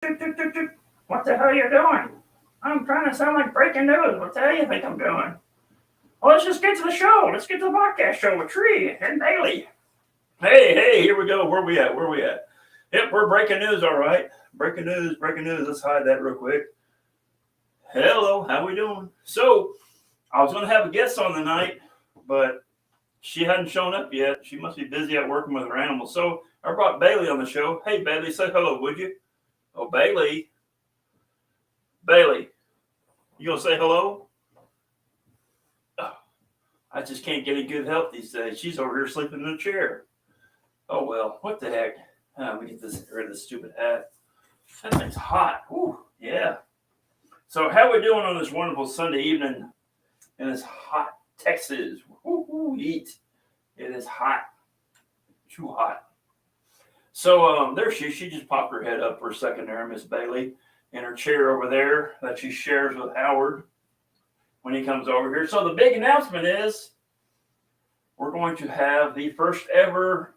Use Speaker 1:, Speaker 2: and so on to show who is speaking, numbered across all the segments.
Speaker 1: What the hell are you doing? I'm trying to sound like breaking news. What the hell do you think I'm doing? Well, let's just get to the show. Let's get to the podcast show with Tree and Bailey. Hey, here we go. Where we at? Yep, we're breaking news, all right. Breaking news. Let's hide that real quick. Hello, how we doing? So, I was going to have a guest on tonight, but she hadn't shown up yet. She must be busy out working with her animals. So, I brought Bailey on the show. Hey, Bailey, say hello, would you? Oh, Bailey, you gonna say hello? Oh, I just can't get any good help these days. She's over here sleeping in a chair. Oh well, what the heck? Let me get rid of this stupid hat. That thing's hot. Ooh, yeah. So how we doing on this wonderful Sunday evening in this hot Texas? Heat. It is hot. Too hot. So there she just popped her head up for a second there, Miss Bailey, in her chair over there that she shares with Howard when he comes over here. So the big announcement is we're going to have the first ever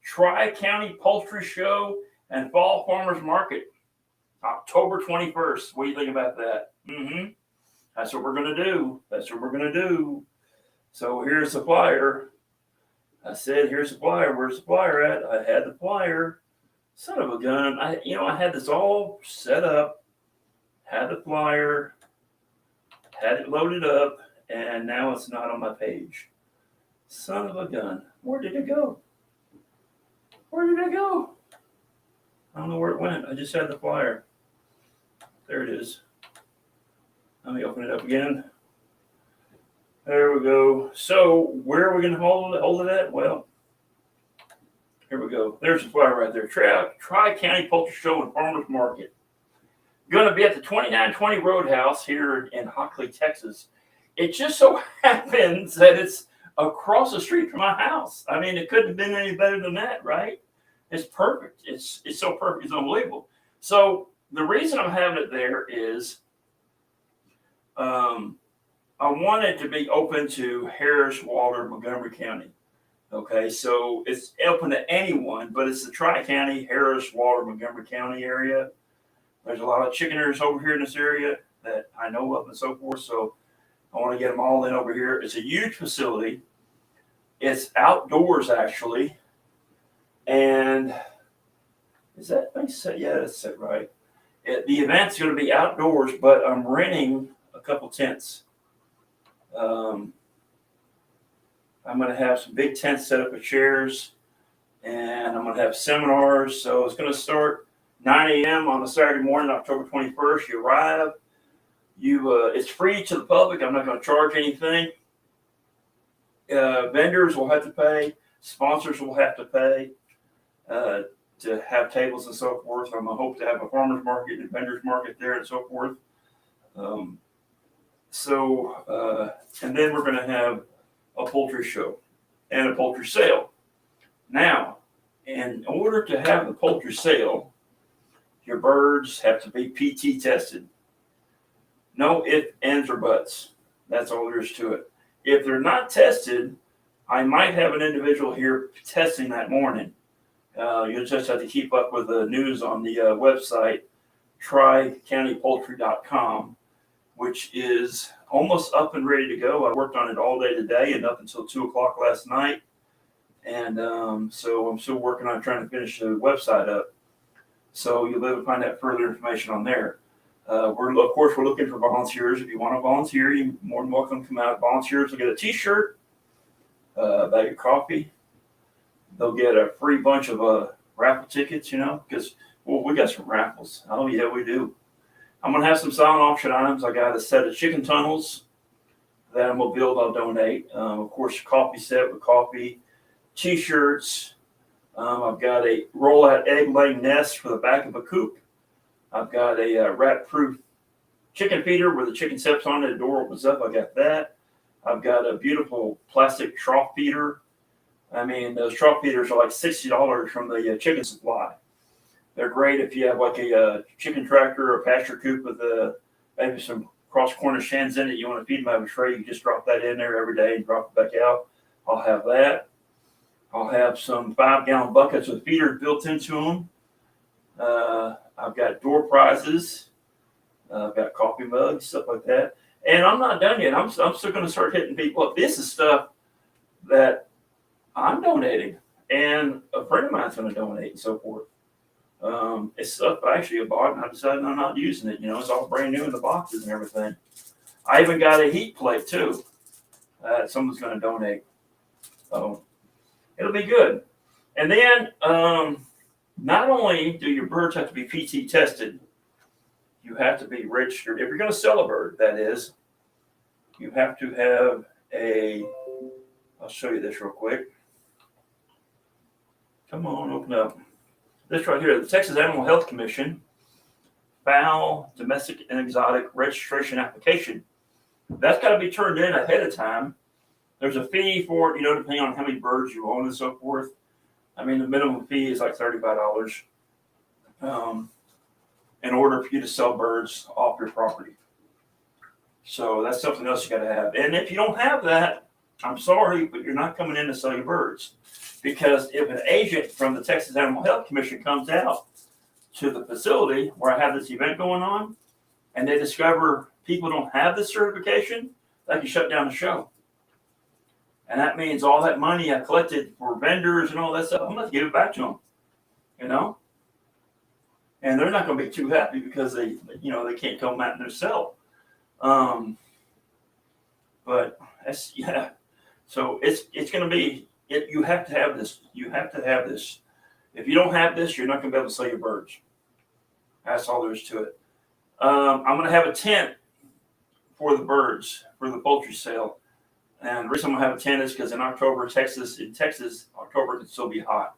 Speaker 1: Tri-County Poultry Show and Fall Farmers Market, October 21st. What do you think about that? That's what we're going to do. So here's the flyer. I said, here's the flyer. Where's the flyer at? I had the flyer. Son of a gun. I had this all set up, had the flyer, had it loaded up, and now it's not on my page. Son of a gun. Where did it go? I don't know where it went. I just had the flyer. There it is. Let me open it up again. There we go. So where are we going to hold it at? Well, here we go. There's the flyer right there. Tri-County Poultry Show and Farmers Market. Going to be at the 2920 Roadhouse here in Hockley, Texas. It just so happens that it's across the street from my house. I mean, it couldn't have been any better than that, right? It's perfect. It's so perfect. It's unbelievable. So the reason I'm having it there is I want it to be open to Harris, Walter, Montgomery County. Okay, so it's open to anyone, but it's the Tri-County, Harris, Walter, Montgomery County area. There's a lot of chickeners over here in this area that I know of and so forth, so I want to get them all in over here. It's a huge facility. It's outdoors, actually. And is that thing set? Yeah, that's set right. The event's going to be outdoors, but I'm renting a couple tents. I'm going to have some big tents set up with chairs, and I'm going to have seminars. So it's going to start 9 a.m. on a Saturday morning, October 21st. You arrive. It's free to the public. I'm not going to charge anything. Vendors will have to pay. Sponsors will have to pay to have tables and so forth. I'm going to hope to have a farmer's market and vendor's market there and so forth. And then we're going to have a poultry show and a poultry sale. Now, in order to have the poultry sale, your birds have to be PT tested. No ifs, ands, or buts. That's all there is to it. If they're not tested, I might have an individual here testing that morning. You'll just have to keep up with the news on the website, tricountypoultry.com, which is almost up and ready to go. I worked on it all day today and up until 2 o'clock last night. And so I'm still working on trying to finish the website up. So you'll be able to find out further information on there. We're looking for volunteers. If you want to volunteer, you're more than welcome to come out. Volunteers will get a t-shirt, a bag of coffee. They'll get a free bunch of raffle tickets, because we got some raffles. Oh, yeah, we do. I'm going to have some silent auction items. I got a set of chicken tunnels that I'm going to build. I'll donate. Of course, coffee set with coffee, t-shirts. I've got a roll-out egg-laying nest for the back of a coop. I've got a rat-proof chicken feeder where the chicken steps on it, the door opens up. I got that. I've got a beautiful plastic trough feeder. I mean, those trough feeders are like $60 from the chicken supply. They're great if you have like a chicken tractor or a pasture coop with maybe some cross Cornish hens in it. You want to feed them out of a tray, you just drop that in there every day and drop it back out. I'll have that. I'll have some 5-gallon buckets with feeders built into them. I've got door prizes. I've got coffee mugs, stuff like that. And I'm not done yet. I'm still going to start hitting people up. This is stuff that I'm donating, and a friend of mine's going to donate, and so forth. It's stuff I actually bought, and I decided I'm not using it. It's all brand new in the boxes and everything. I even got a heat plate too. Someone's going to donate. So it'll be good. And then not only do your birds have to be PT tested, you have to be registered. If you're going to sell a bird, that is, you have to have I'll show you this real quick. Come on, open up. This right here, the Texas Animal Health Commission, fowl, domestic and exotic registration application. That's got to be turned in ahead of time. There's a fee for it, depending on how many birds you own and so forth. I mean, the minimum fee is like $35 in order for you to sell birds off your property. So that's something else you got to have. And if you don't have that, I'm sorry, but you're not coming in to sell your birds. Because if an agent from the Texas Animal Health Commission comes out to the facility where I have this event going on, and they discover people don't have this certification, they can shut down the show. And that means all that money I collected for vendors and all that stuff, I'm going to give it back to them, And they're not going to be too happy because they can't come out themselves. But that's, yeah. So it's going to be, you have to have this. You have to have this. If you don't have this, you're not going to be able to sell your birds. That's all there is to it. I'm going to have a tent for the birds, for the poultry sale. And the reason I'm going to have a tent is because in October, October can still be hot.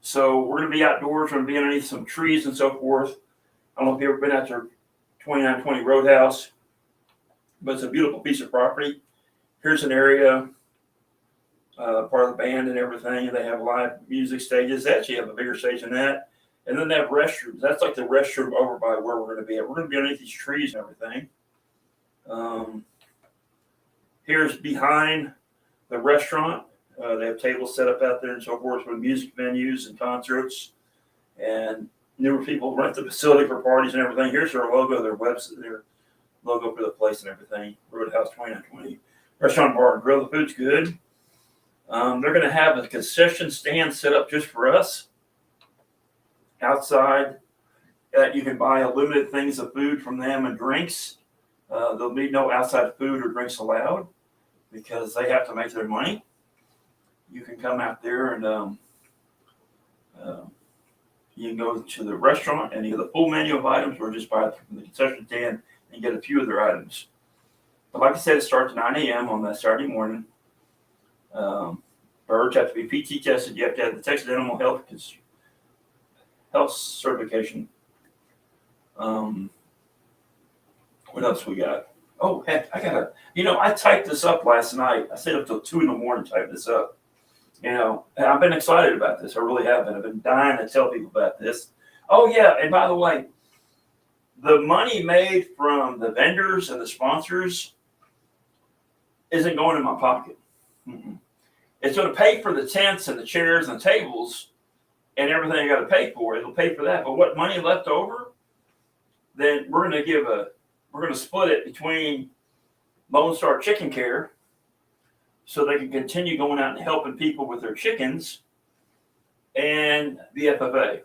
Speaker 1: So we're going to be outdoors. We're going to be underneath some trees and so forth. I don't know if you've ever been out to 2920 Roadhouse, but it's a beautiful piece of property. Here's an area, part of the band and everything. They have live music stages. They actually have a bigger stage than that. And then they have restrooms. That's like the restroom over by where we're going to be at. We're going to be underneath these trees and everything. Here's behind the restaurant. They have tables set up out there and so forth for music venues and concerts. And newer people rent the facility for parties and everything. Here's their logo, their website, their logo for the place and everything. Roadhouse 2920. Restaurant, bar, and grill. The food's good. They're going to have a concession stand set up just for us outside that you can buy limited things of food from them and drinks. There'll be no outside food or drinks allowed because they have to make their money. You can come out there and you can go to the restaurant and you get the full menu of items or just buy it from the concession stand and get a few of their items. But like I said, it starts at 9 a.m. on that Saturday morning. Birds have to be PT tested. You have to have the Texas Animal Health certification. What else we got? Oh, heck, I typed this up last night. I stayed up till 2 a.m. to type this up. And I've been excited about this. I really have been. I've been dying to tell people about this. Oh, yeah, and by the way, the money made from the vendors and the sponsors isn't going in my pocket. Mm-mm. It's going to pay for the tents and the chairs and the tables and everything I got to pay for. It'll pay for that. But what money left over, then we're going to split it between Lone Star Chicken Care so they can continue going out and helping people with their chickens and the FFA.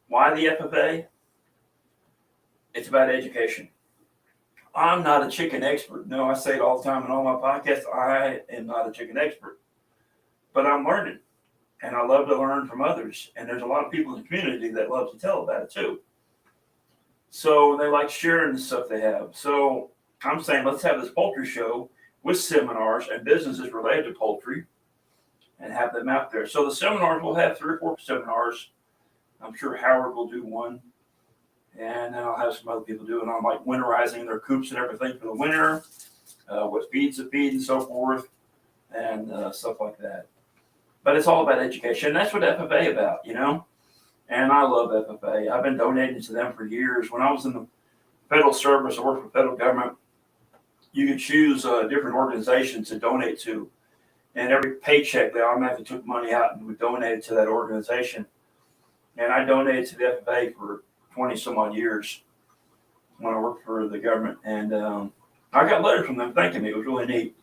Speaker 1: Why the FFA? It's about education. I'm not a chicken expert. No, I say it all the time in all my podcasts. I am not a chicken expert. But I'm learning. And I love to learn from others. And there's a lot of people in the community that love to tell about it too. So they like sharing the stuff they have. So I'm saying let's have this poultry show with seminars and businesses related to poultry and have them out there. So the seminars, we'll have 3 or 4 seminars. I'm sure Howard will do one. And then I'll have some other people doing on like winterizing their coops and everything for the winter, what feeds to feed and so forth, and stuff like that. But it's all about education. And that's what FFA about, And I love FFA. I've been donating to them for years. When I was in the federal service, I worked for the federal government. You could choose different organizations to donate to. And every paycheck, they automatically took money out and would donate it to that organization. And I donated to the FFA for 20 some odd years when I worked for the government. And I got letters from them thanking me. It was really neat.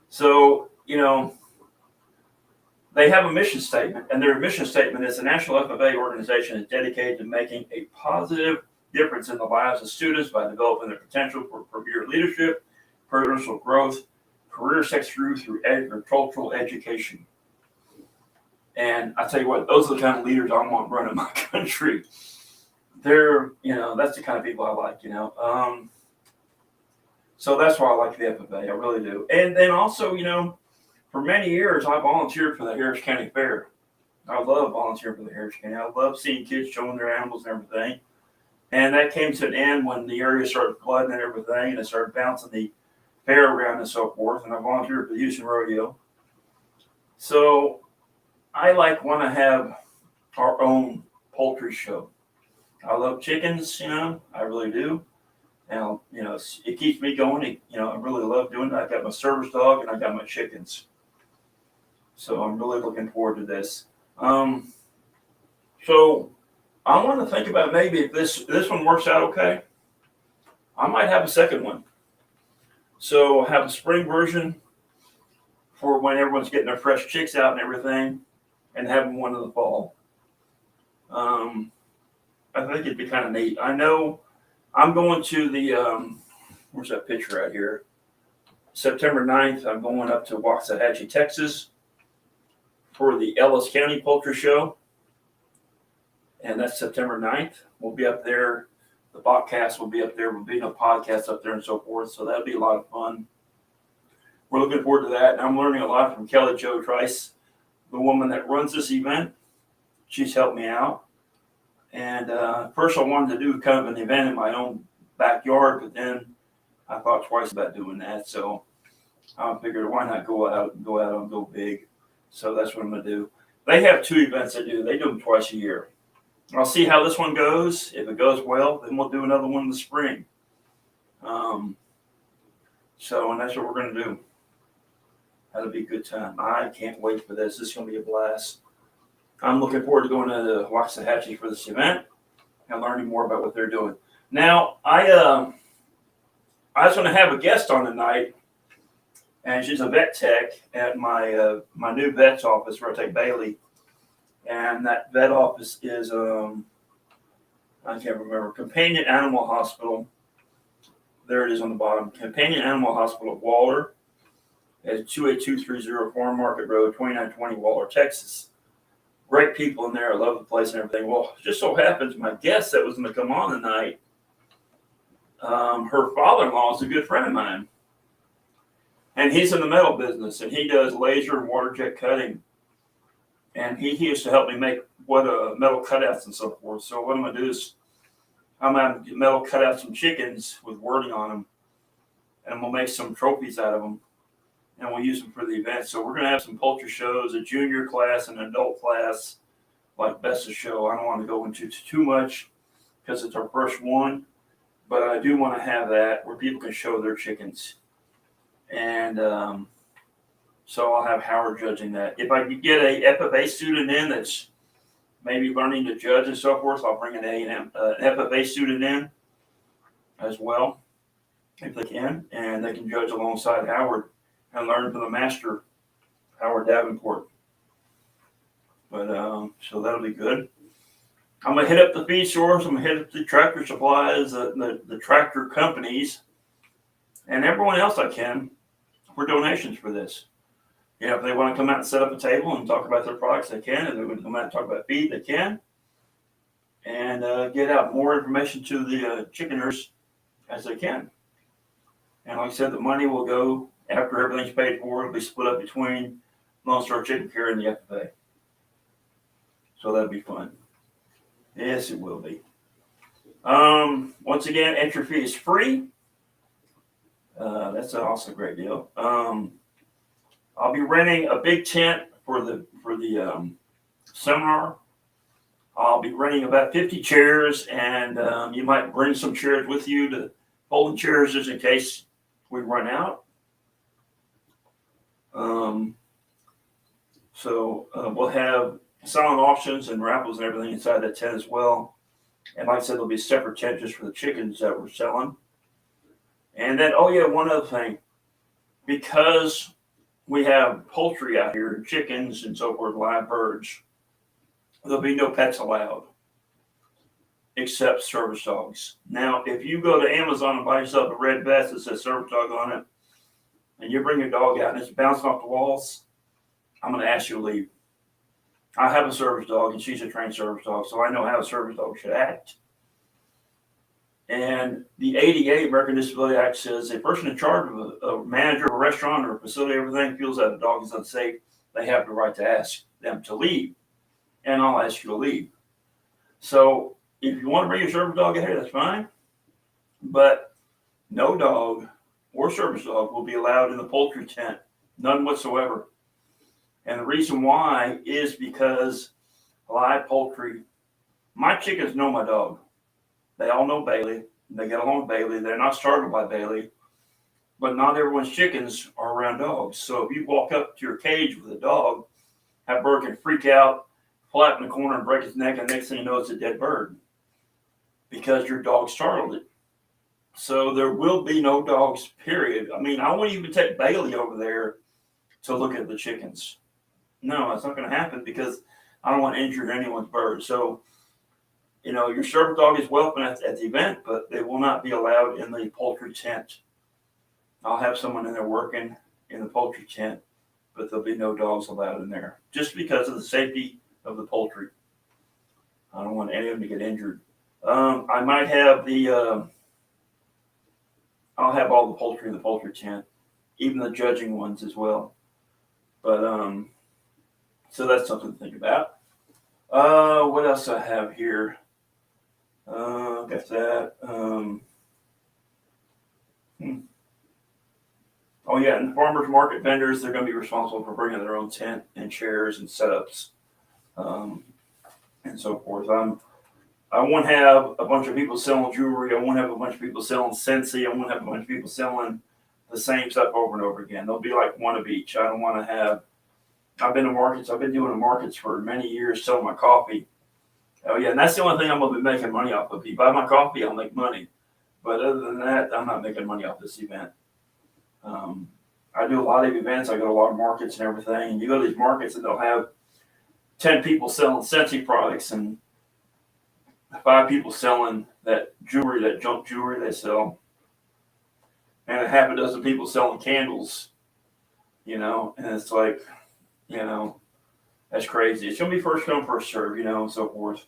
Speaker 1: So, they have a mission statement, and their mission statement is the National FFA organization is dedicated to making a positive difference in the lives of students by developing their potential for career leadership, personal growth, career success through agricultural education. And I tell you what, those are the kind of leaders I want running my country. They're, that's the kind of people I like, So that's why I like the FFA. I really do. And then also, for many years, I volunteered for the Harris County Fair. I love volunteering for the Harris County. I love seeing kids showing their animals and everything. And that came to an end when the area started flooding and everything, and it started bouncing the fair around and so forth. And I volunteered for the Houston Rodeo. So I want to have our own poultry show. I love chickens, I really do. And, it keeps me going. I really love doing it. I got my service dog and I got my chickens. So I'm really looking forward to this. So I want to think about maybe if this one works out okay, I might have a second one. So I have a spring version for when everyone's getting their fresh chicks out and everything, and having one in the fall. I think it'd be kind of neat. I know I'm going to the, where's that picture right here? September 9th, I'm going up to Waxahachie, Texas for the Ellis County Poultry Show. And that's September 9th. We'll be up there. The podcast will be up there. We'll be no podcasts up there and so forth. So that'll be a lot of fun. We're looking forward to that. And I'm learning a lot from Kelly Jo Trice, the woman that runs this event. She's helped me out. And first I wanted to do kind of an event in my own backyard, but then I thought twice about doing that. So I figured, why not go out and go big? So that's what I'm going to do. They have 2 events they do. They do them twice a year. I'll see how this one goes. If it goes well, then we'll do another one in the spring. And that's what we're going to do. That'll be a good time. I can't wait for this. This is going to be a blast. I'm looking forward to going to Waxahachie for this event and learning more about what they're doing. Now, I was going to have a guest on tonight, and she's a vet tech at my new vet's office, Rotec Bailey. And that vet office is, I can't remember, Companion Animal Hospital. There it is on the bottom. Companion Animal Hospital of Waller at 28230 Farm Market Road, 2920 Waller, Texas. Great people in there. I love the place and everything. Well, it just so happens my guest that was going to come on tonight, her father-in-law is a good friend of mine. And he's in the metal business, and he does laser and water jet cutting. And he used to help me make metal cutouts and so forth. So what I'm going to do is I'm going to metal cut out some chickens with wording on them, and we'll make some trophies out of them, and we'll use them for the event. So we're going to have some poultry shows, a junior class and an adult class, like Best of Show. I don't want to go into too much because it's our first one, but I do want to have that where people can show their chickens. And so I'll have Howard judging that. If I could get a FFA student in that's maybe learning to judge and so forth, I'll bring an FFA student in as well, if they can, and they can judge alongside Howard and learn from the master, Howard Davenport. But so that'll be good. I'm going to hit up the feed stores. I'm going to hit up the tractor supplies, the tractor companies, and everyone else I can for donations for this. If they want to come out and set up a table and talk about their products, they can. If they want to come out and talk about feed, they can. And get out more information to the chickeners as they can. And like I said, the money will go, after everything's paid for, it'll be split up between Lone Star Chicken Care and the FFA. So that'll be fun. Yes, it will be. Once again, entry fee is free. That's also a great deal. I'll be renting a big tent for the seminar. I'll be renting about 50 chairs, and you might bring some chairs with you, to folding chairs, just in case we run out. So we'll have silent auctions and raffles and everything inside that tent as well. And like I said, there'll be a separate tent just for the chickens that we're selling. And then, oh yeah, one other thing. Because we have poultry out here, chickens and so forth, live birds, there'll be no pets allowed except service dogs. Now, if you go to Amazon and buy yourself a red vest that says service dog on it, and you bring your dog out and it's bouncing off the walls, I'm going to ask you to leave. I have a service dog, and she's a trained service dog, so I know how a service dog should act. And the ADA, American Disability Act, says a person in charge of a manager of a restaurant or a facility, everything, feels that a dog is unsafe, they have the right to ask them to leave. And I'll ask you to leave. So if you want to bring your service dog out here, that's fine. But no dog or service dog will be allowed in the poultry tent, none whatsoever. And the reason why is because live poultry, my chickens know my dog. They all know Bailey. They get along with Bailey. They're not startled by Bailey. But not everyone's chickens are around dogs. So if you walk up to your cage with a dog, that bird can freak out, flap in the corner and break its neck, and next thing you know, it's a dead bird because your dog startled it. So there will be no dogs, period. I mean, I won't even take Bailey over there to look at the chickens. No, it's not going to happen because I don't want to injure anyone's bird. So, you know, your service dog is welcome at the event, but they will not be allowed in the poultry tent. I'll have someone in there working in the poultry tent, but there'll be no dogs allowed in there just because of the safety of the poultry. I don't want any of them to get injured. I might have I'll have all the poultry in the poultry tent, even the judging ones as well. But, so that's something to think about. What else I have here? Got that. Oh yeah, and farmers market vendors, they're going to be responsible for bringing their own tent and chairs and setups, and so forth. I won't have a bunch of people selling jewelry. I won't have a bunch of people selling Scentsy. I won't have a bunch of people selling the same stuff over and over again. There'll be like one of each. I don't want to have. I've been to markets. I've been doing the markets for many years, selling my coffee. Oh yeah, and that's the only thing I'm going to be making money off of. If you buy my coffee, I'll make money. But other than that, I'm not making money off this event. I do a lot of events. I go to a lot of markets and everything. And you go to these markets and they'll have 10 people selling Scentsy products and 5 people selling that jewelry, that junk jewelry they sell. And a half a dozen people selling candles, you know, and it's like, you know, that's crazy. It's going to be first come, first serve, you know, and so forth.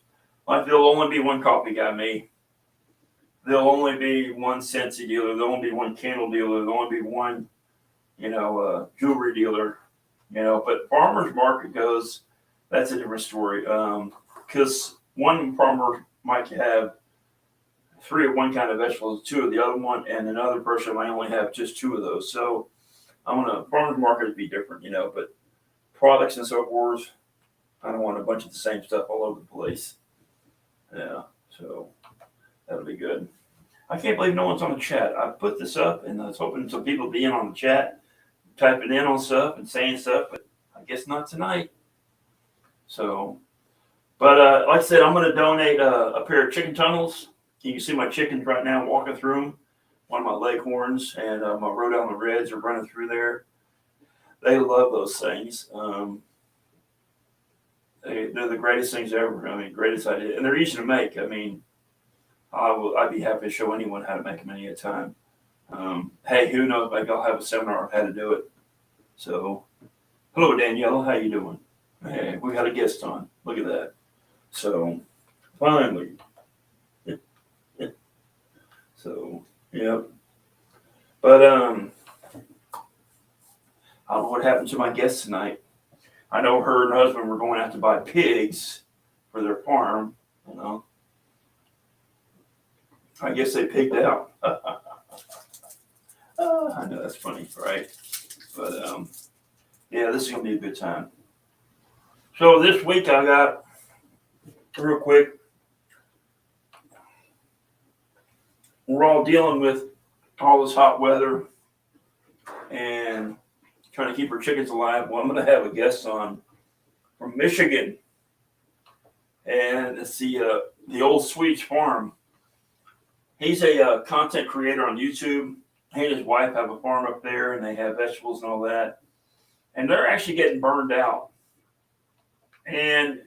Speaker 1: Like there'll only be one coffee guy, me. There'll only be one Scentsy dealer. There'll only be one candle dealer. There'll only be one, you know, jewelry dealer, you know. But farmer's market goes, that's a different story. Because one farmer might have 3 of one kind of vegetables, 2 of the other one, and another person might only have just 2 of those. So farmer's market would be different, you know. But products and so forth, I don't want a bunch of the same stuff all over the place. Yeah, so that'll be good. I can't believe no one's on the chat. I put this up and I was hoping some people be in on the chat, typing in on stuff and saying stuff, but I guess not tonight. So, but like I said, I'm going to donate a pair of chicken tunnels. You can see my chickens right now walking through them. One of my leghorns and my Rhode Island Reds are running through there. They love those things. They're the greatest things ever. I mean, greatest idea. And they're easy to make. I mean, I'd be happy to show anyone how to make them any time. Hey, who knows? Maybe I'll have a seminar on how to do it. So, hello, Danielle. How you doing? Hey, we got a guest on. Look at that. So, finally. So, yep. But, I don't know what happened to my guest tonight. I know her and her husband were going out to buy pigs for their farm, you know. I guess they pigged out. I know that's funny, right? But yeah, this is gonna be a good time. So this week I got real quick. We're all dealing with all this hot weather and trying to keep our chickens alive. Well, I'm gonna have a guest on from Michigan. And it's the Old Swedes Farm. He's a content creator on YouTube. He and his wife have a farm up there, and they have vegetables and all that. And they're actually getting burned out. And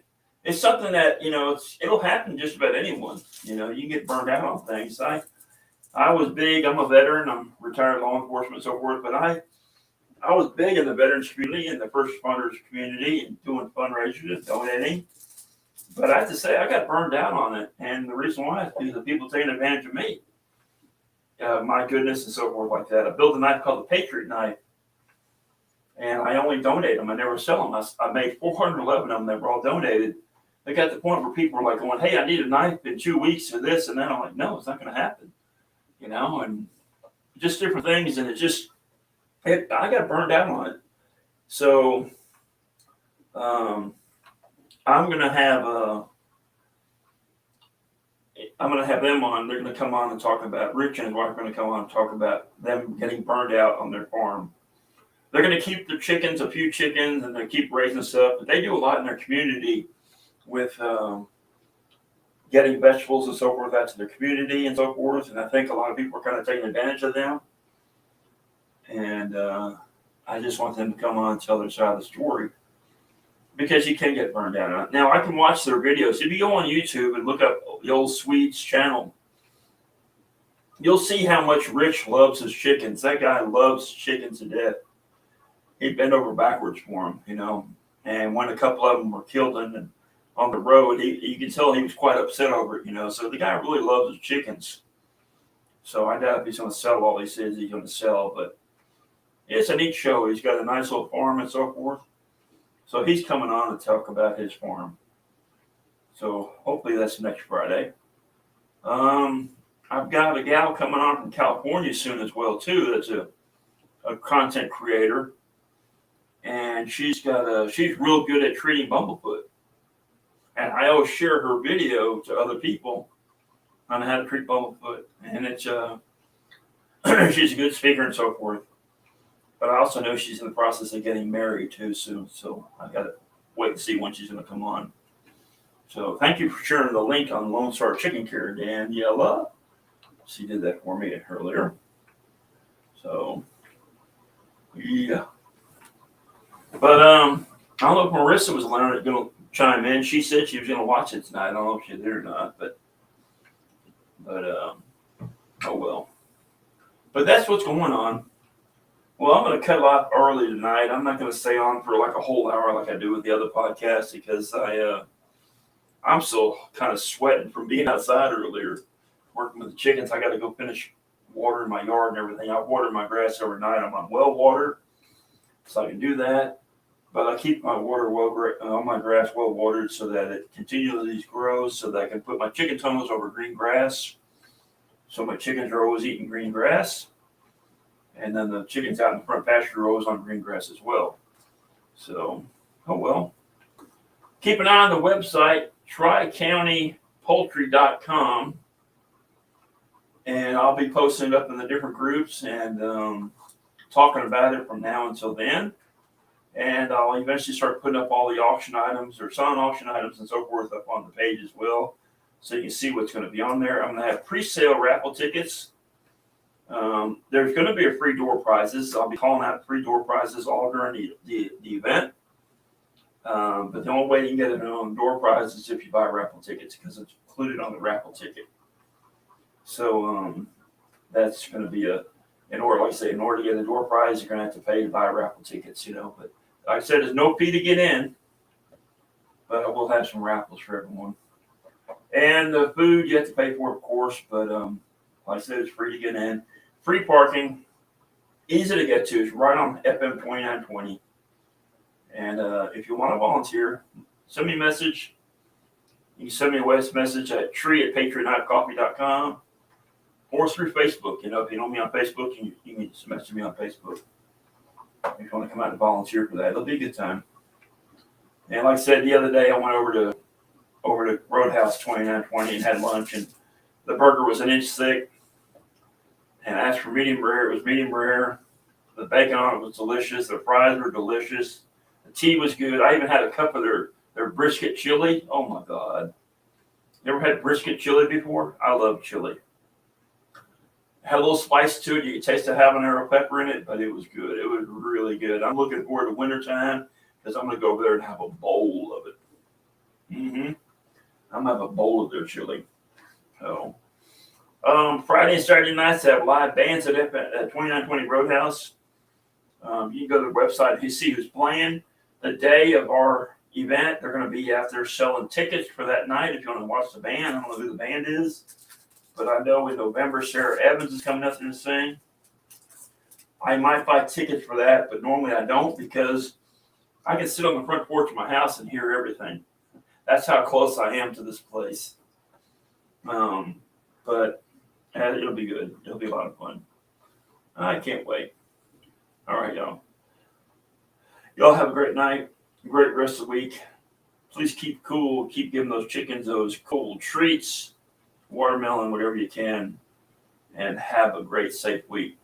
Speaker 1: it's something that, it'll happen to just about anyone. You can get burned out on things. I was big. I'm a veteran. I'm retired law enforcement and so forth. But I was big in the veterans community and the first responders community and doing fundraisers and donating. But I have to say, I got burned out on it. And the reason why is because of people taking advantage of me. My goodness, and so forth like that. I built a knife called the Patriot knife. And I only donate them. I never sell them. I made 411 of them that were all donated. They got to the point where people were like going, hey, I need a knife in 2 weeks for this. And then I'm like, no, it's not going to happen. And just different things. And I got burned out on it. So I'm going to have them on. They're going to come on and talk about, Rich and his wife are going to come on and talk about them getting burned out on their farm. They're going to keep the chickens, a few chickens, and they keep raising stuff. But they do a lot in their community with getting vegetables and so forth out to their community and so forth. And I think a lot of people are kind of taking advantage of them. And I just want them to come on and tell their side of the story because you can get burned out on it. Now, I can watch their videos. If you go on YouTube and look up the Old Swedes channel, you'll see how much Rich loves his chickens. That guy loves chickens to death. He'd bend over backwards for them, And when a couple of them were killed on the road, you can tell he was quite upset over it, So the guy really loves his chickens. So I doubt if he's going to sell all he says he's going to sell, but it's a neat show. He's got a nice little farm and so forth. So he's coming on to talk about his farm. So hopefully that's next Friday. I've got a gal coming on from California soon as well, too. That's a content creator. And she's real good at treating bumblefoot. And I always share her video to other people on how to treat bumblefoot. And it's she's a good speaker and so forth. But I also know she's in the process of getting married too soon. So I gotta wait and see when she's gonna come on. So thank you for sharing the link on Lone Star Chicken Care, Daniela. She did that for me earlier. So yeah. But I don't know if Marissa was going to chime in. She said she was going to watch it tonight. I don't know if she did or not, but oh well. But that's what's going on. Well, I'm going to cut off early tonight. I'm not going to stay on for like a whole hour like I do with the other podcasts because I'm still kind of sweating from being outside earlier, working with the chickens. I got to go finish watering my yard and everything. I've watered my grass overnight. I'm on well water, so I can do that. But I keep my my grass well watered so that it continually grows, so that I can put my chicken tunnels over green grass. So my chickens are always eating green grass. And then the chickens out in the front pasture are always on green grass as well. So, oh well. Keep an eye on the website, tricountypoultry.com. And I'll be posting it up in the different groups and talking about it from now until then. And I'll eventually start putting up all the auction items or silent auction items and so forth up on the page as well. So you can see what's going to be on there. I'm going to have pre-sale raffle tickets. There's going to be a free door prizes. I'll be calling out free door prizes all during the event. But the only way you can get it on door prize is if you buy raffle tickets because it's included on the raffle ticket. So that's going to be in order to get a door prize, you're going to have to pay to buy raffle tickets, But like I said, there's no fee to get in, but I will have some raffles for everyone. And the food, you have to pay for, of course, but like I said, it's free to get in. Free parking, easy to get to. It's right on FM 2920. And if you want to volunteer, send me a message. You can send me a message at tree@patriotknifecoffee.com or through Facebook. If you know me on Facebook, you can just message me on Facebook. If you want to come out and volunteer for that, it'll be a good time. And like I said, the other day I went over to Roadhouse 2920 and had lunch, and the burger was an inch thick. And I asked for medium rare. It was medium rare. The bacon on it was delicious. The fries were delicious. The tea was good. I even had a cup of their Their brisket chili. Oh my God. You ever had brisket chili before? I love chili. Had a little spice to it. You could taste the habanero pepper in it, but it was good. It was really good. I'm looking forward to wintertime because I'm going to go over there and have a bowl of it. I'm going to have a bowl of their chili. So, Friday and Saturday nights, they have live bands at 2920 Roadhouse. You can go to the website and see who's playing. The day of our event, they're going to be out there selling tickets for that night if you want to watch the band. I don't know who the band is, but I know in November, Sarah Evans is coming up to sing. I might buy tickets for that, but normally I don't because I can sit on the front porch of my house and hear everything. That's how close I am to this place. But it'll be good. It'll be a lot of fun. I can't wait. All right, y'all. Y'all have a great night. Great rest of the week. Please keep cool. Keep giving those chickens those cold treats, watermelon, whatever you can, and have a great, safe week.